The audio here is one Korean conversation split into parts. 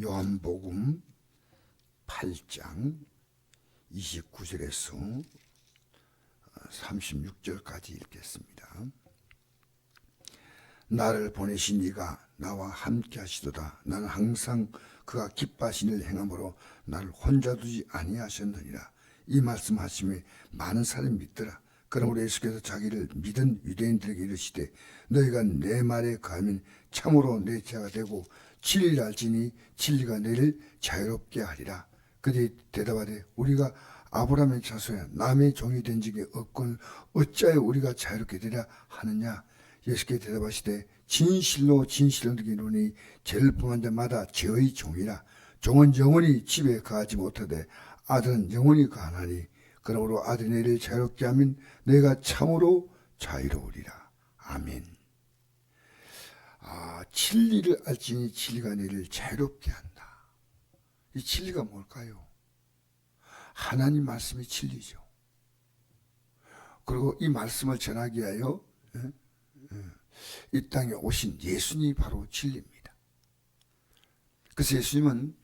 요한복음 8장 29절에서 36절까지 읽겠습니다. 나를 보내신 이가 나와 함께 하시도다. 나는 항상 그가 기뻐하신 일을 행함으로 나를 혼자 두지 아니하셨느니라. 이 말씀하심에 많은 사람이 믿더라. 그러므로 예수께서 자기를 믿은 유대인들에게 이르시되 너희가 내 말에 거하면 참으로 내 제자가 되고 진리를 알지니 진리가 너희를 자유롭게 하리라. 그들이 대답하되 우리가 아브라함의 자손이야 남의 종이 된 적이 없거늘 어찌하여 우리가 자유롭게 되랴 하느냐. 예수께 대답하시되 진실로 진실로 너희에게 이르노니 죄를 범한 자마다 죄의 종이라. 종은 영원히 집에 거하지 못하되 아들은 영원히 거하나니 그러므로 아들이 너희를 자유롭게 하면 너희가 참으로 자유로우리라. 아멘. 진리를 알지니 진리가 너희를 자유롭게 한다. 이 진리가 뭘까요? 하나님 말씀이 진리죠. 그리고 이 말씀을 전하기 위하여 이 땅에 오신 예수님이 바로 진리입니다. 그래서 예수님은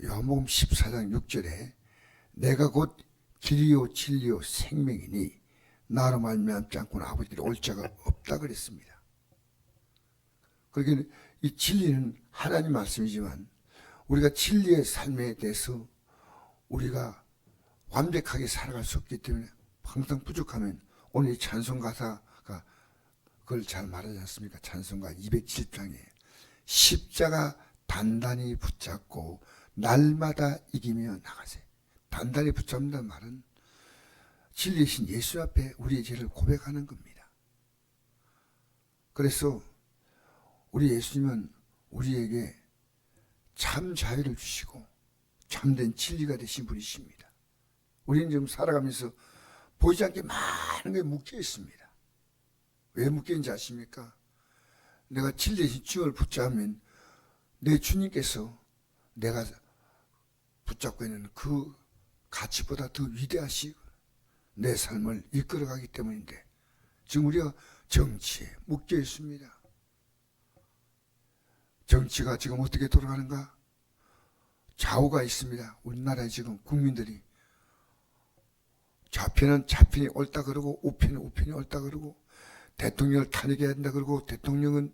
요한복음 14장 6절에 내가 곧 길이요 진리요 생명이니 나로 말미암지 않고는 아버지를 올 자가 없다 그랬습니다. 그러니까 이 진리는 하나님 말씀이지만 우리가 진리의 삶에 대해서 우리가 완벽하게 살아갈 수 없기 때문에 항상 부족하면 오늘 이 찬송 가사가 그걸 잘 말하지 않습니까? 찬송가 207장에 십자가 단단히 붙잡고 날마다 이기며 나가세. 단단히 붙잡는다는 말은 진리이신 예수 앞에 우리의 죄를 고백하는 겁니다. 그래서 우리 예수님은 우리에게 참 자유를 주시고 참된 진리가 되신 분이십니다. 우리는 지금 살아가면서 보이지 않게 많은 게 묶여 있습니다. 왜 묶여 있는지 아십니까? 내가 진리이신 주를 붙잡으면 내 주님께서 내가 붙잡고 있는 그 가치보다 더 위대하시고 내 삶을 이끌어가기 때문인데 지금 우리가 정치에 묶여 있습니다. 정치가 지금 어떻게 돌아가는가? 좌우가 있습니다. 우리나라에 지금 국민들이 좌편은 좌편이 옳다 그러고 우편은 우편이 옳다 그러고 대통령을 탄핵해야 된다 그러고 대통령은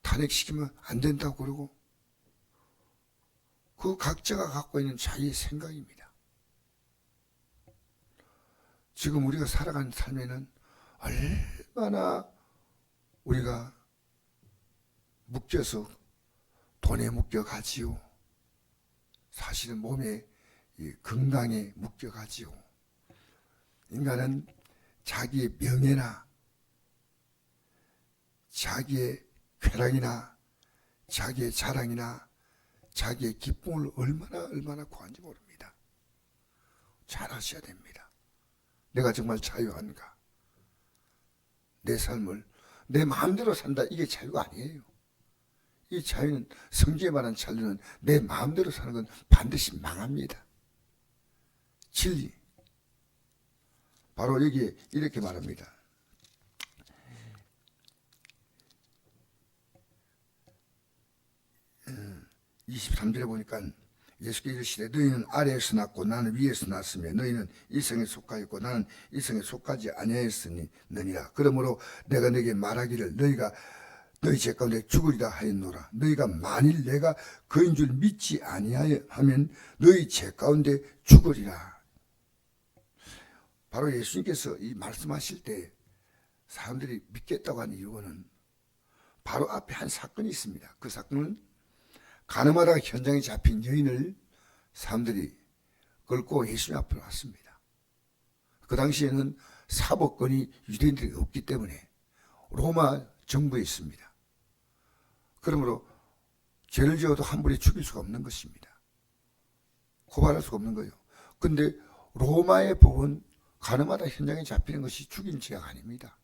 탄핵시키면 안 된다고 그러고 그 각자가 갖고 있는 자기의 생각입니다. 지금 우리가 살아가는 삶에는 얼마나 우리가 묶여서 돈에 묶여가지요. 사실은 몸에 건강에 묶여가지요. 인간은 자기의 명예나 자기의 쾌락이나 자기의 자랑이나 자기의 기쁨을 얼마나 구한지 모릅니다. 잘 아셔야 됩니다. 내가 정말 자유한가? 내 삶을 내 마음대로 산다. 이게 자유가 아니에요. 이 자유는 성경에 말하는 자유는 내 마음대로 사는 건 반드시 망합니다. 진리. 바로 여기에 이렇게 말합니다. 23절에 보니까 예수께 이르시되 너희는 아래에서 났고 나는 위에서 났으며 너희는 이 성에 속하였고 나는 이 성에 속하지 아니하였느니라. 그러므로 내가 너희에게 말하기를 너희가 너희 죄 가운데 죽으리라 하였노라. 너희가 만일 내가 그인 줄 믿지 아니하면 너희 죄 가운데 죽으리라. 바로 예수님께서 이 말씀하실 때 사람들이 믿겠다고 하는 이유는 바로 앞에 한 사건이 있습니다. 그 사건은 가늠하다가 현장에 잡힌 여인을 사람들이 끌고 예수님 앞으로 왔습니다. 그 당시에는 사법권이 유대인들이 없기 때문에 로마 정부에 있습니다. 그러므로 죄를 지어도 한 번에 죽일 수가 없는 것입니다. 고발할 수가 없는 거예요. 근데 로마의 법은 가늠하다 현장에 잡히는 것이 죽인 죄가 아닙니다.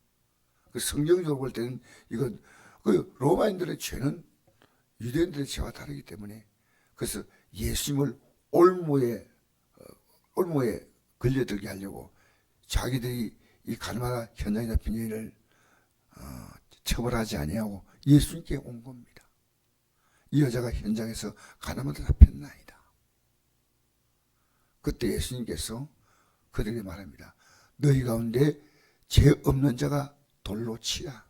그 성경적으로 볼 때는 이건 그 로마인들의 죄는 유대인들의 죄와 다르기 때문에 그래서 예수님을 올무에 걸려들게 하려고 자기들이 이 가늠하다 현장에 잡힌 여인을 처벌하지 아니하고 예수님께 온 겁니다. 이 여자가 현장에서 가늠하다 잡혔나이다. 그때 예수님께서 그들에게 말합니다. 너희 가운데 죄 없는 자가 돌로 치라.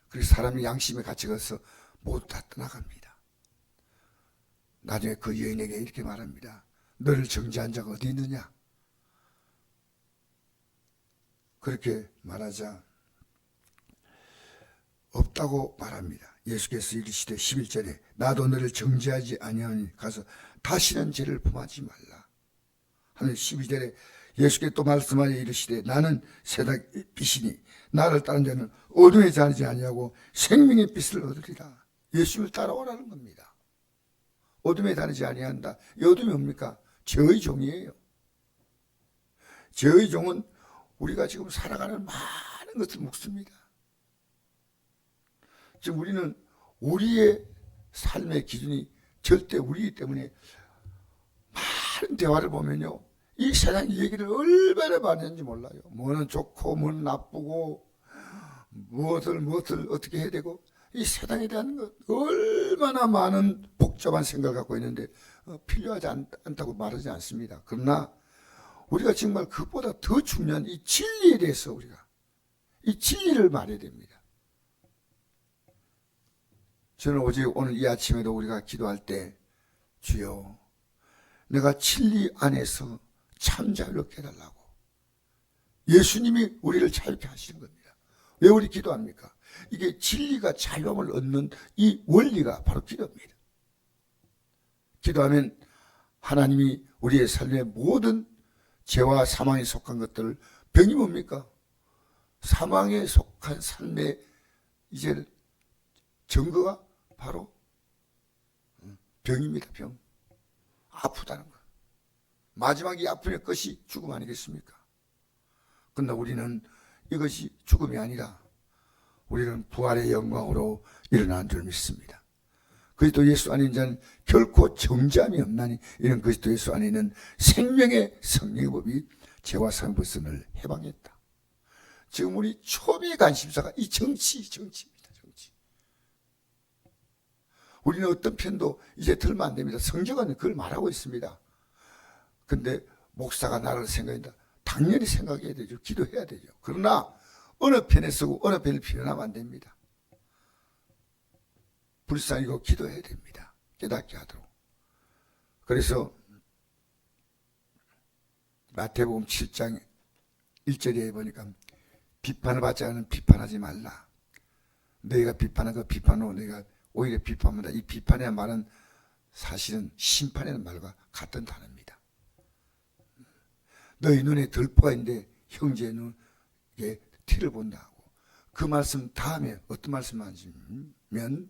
그리고 사람이 양심에 갇혀서 모두 다 떠나갑니다. 나중에 그 여인에게 이렇게 말합니다. 너를 정죄한 자가 어디 있느냐? 그렇게 말하자 없다고 말합니다. 예수께서 이르시되 11절에 나도 너를 정죄하지 아니하니 가서 다시는 죄를 범하지 말라. 하늘 12절에 예수께 또 말씀하여 이르시되 나는 세상의 빛이니 나를 따른 자는 어둠에 자리지 아니하고 생명의 빛을 얻으리라. 예수를 따라오라는 겁니다. 어둠에 다니지 아니한다. 이 어둠이 뭡니까? 죄의 종이에요. 죄의 종은 우리가 지금 살아가는 많은 것을 묵습니다. 지금 우리는 우리의 삶의 기준이 절대 우리이기 때문에 많은 대화를 보면요, 이 세상 얘기를 얼마나 많이 하는지 몰라요. 뭐는 좋고 뭐는 나쁘고 무엇을 어떻게 해야 되고, 이 세상에 대한 것 얼마나 많은 복잡한 생각을 갖고 있는데 필요하지 않다고 말하지 않습니다. 그러나 우리가 정말 그것보다 더 중요한 이 진리에 대해서 우리가 이 진리를 말해야 됩니다. 저는 오직 오늘 이 아침에도 우리가 기도할 때 주여 내가 진리 안에서 참 자유를 얻게 해달라고 예수님이 우리를 자유케 하시는 겁니다. 왜 우리 기도합니까? 이게 진리가 자유함을 얻는 이 원리가 바로 기도입니다. 기도하면 하나님이 우리의 삶의 모든 죄와 사망에 속한 것들을, 병이 뭡니까? 사망에 속한 삶의 이제 증거가 바로 병입니다. 병. 아프다는 것. 마지막에 아픔의 것이 죽음 아니겠습니까? 그러나 우리는 이것이 죽음이 아니라 우리는 부활의 영광으로 일어난 줄 믿습니다. 그리스도 예수 안에 있는 자는 결코 정죄함이 없나니 이런 그리스도 예수 안에 있는 생명의 성령의 법이 죄와 사망의 벗을 해방했다. 지금 우리 초미의 관심사가 이 정치입니다. 정치. 우리는 어떤 편도 이제 들면 안 됩니다. 성경은 그걸 말하고 있습니다. 근데 목사가 나를 생각한다. 당연히 생각해야 되죠. 기도해야 되죠. 그러나 어느 편에 서고 어느 편을 필요하면 안 됩니다. 불쌍히고 기도해야 됩니다. 깨닫게 하도록. 그래서 마태복음 7장 1절에 보니까 비판을 받지 않으면 비판하지 말라. 너희가 비판한 그 비판으로 너희가 오히려 비판한다. 이 비판의 말은 사실은 심판의 말과 같은 단어입니다. 너희 눈에 들보가 있는데 형제의 눈에 티를 본다고. 그 말씀 다음에 어떤 말씀을 하시면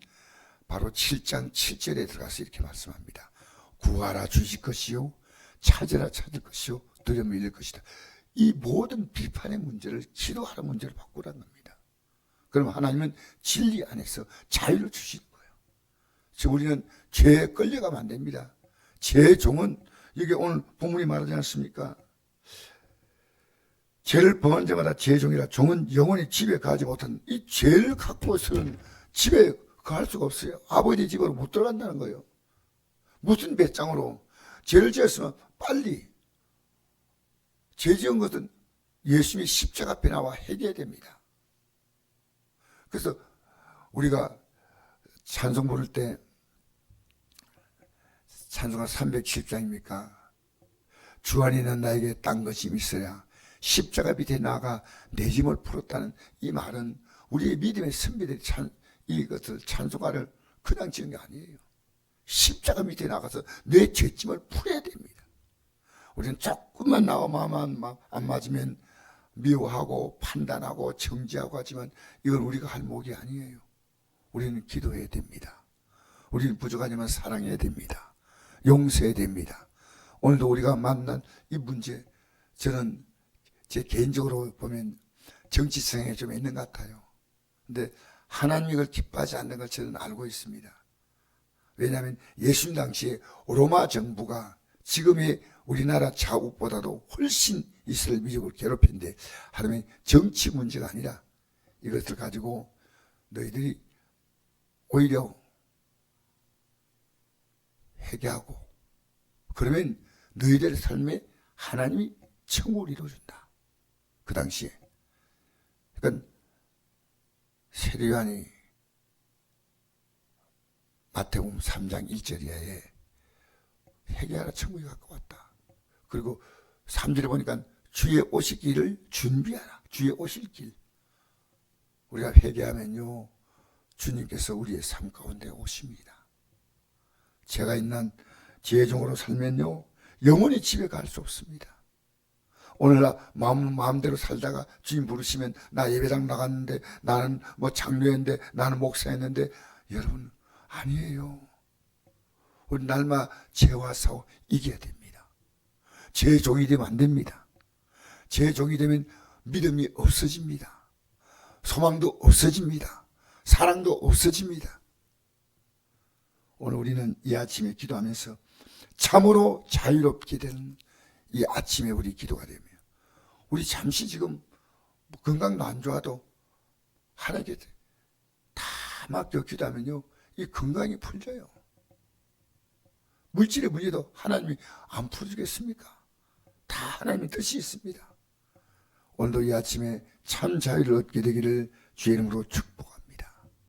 바로 7장 7절에 들어가서 이렇게 말씀합니다. 구하라 주실 것이요 찾으라 찾을 것이요 두려움 잃을 것이다. 이 모든 비판의 문제를 기도하는 문제로 바꾸라는 겁니다. 그럼 하나님은 진리 안에서 자유를 주시는 거예요. 지금 우리는 죄에 끌려가면 안 됩니다. 죄의 종은 이게 오늘 본문이 말하지 않습니까? 죄를 범한 자마다 죄의 종이라. 종은 영원히 집에 가지 못한, 이 죄를 갖고서는 집에 갈 수가 없어요. 아버지 집으로 못 들어간다는 거예요. 무슨 배짱으로. 죄를 지었으면 빨리 죄 지은 것은 예수님의 십자가 앞에 나와 해결해야 됩니다. 그래서 우리가 찬송 부를 때 찬송가 310장입니까? 주 안에 있는 나에게 딴 것이 있어야 십자가 밑에 나가 내 짐을 풀었다는 이 말은 우리의 믿음의 선배들이 이것을 찬송가를 그냥 지은 게 아니에요. 십자가 밑에 나가서 내 죄짐을 풀어야 됩니다. 우리는 조금만 나와 마음만 안 맞으면 미워하고 판단하고 정죄하고 하지만 이건 우리가 할 목이 아니에요. 우리는 기도해야 됩니다. 우리는 부족하지만 사랑해야 됩니다. 용서해야 됩니다. 오늘도 우리가 만난 이 문제, 저는 제 개인적으로 보면 정치성에 좀 있는 것 같아요. 근데 하나님이 그걸 기뻐하지 않는 걸 저는 알고 있습니다. 왜냐하면 예수님 당시에 로마 정부가 지금의 우리나라 자국보다도 훨씬 이스라엘 민족을 괴롭혔는데 하나님은 정치 문제가 아니라 이것을 가지고 너희들이 오히려 회개하고 그러면 너희들의 삶에 하나님이 천국을 이루어준다. 그 당시에. 그러니까 세례요한이 마태복음 3장 1절에 회개하라 천국이 가까웠다. 그리고 3절에 보니까 주의 오실 길을 준비하라. 주의 오실 길. 우리가 회개하면요 주님께서 우리의 삶 가운데 오십니다. 죄가 있는 죄종으로 살면요 영원히 집에 갈 수 없습니다. 오늘날 마음대로 살다가 주님 부르시면 나 예배당 나갔는데 나는 뭐 장로였는데 나는 목사였는데 여러분 아니에요. 우리 날마다 죄와 싸워 이겨야 됩니다. 죄의 종이 되면 안 됩니다. 죄의 종이 되면 믿음이 없어집니다. 소망도 없어집니다. 사랑도 없어집니다. 오늘 우리는 이 아침에 기도하면서 참으로 자유롭게 되는 이 아침에 우리 기도가 되며 우리 잠시 지금 건강도 안 좋아도 하나님께 다 맡겨 기도하면요 이 건강이 풀려요. 물질의 문제도 하나님이 안 풀어주겠습니까? 다 하나님의 뜻이 있습니다. 오늘도 이 아침에 참 자유를 얻게 되기를 주의 이름으로 축복합니다.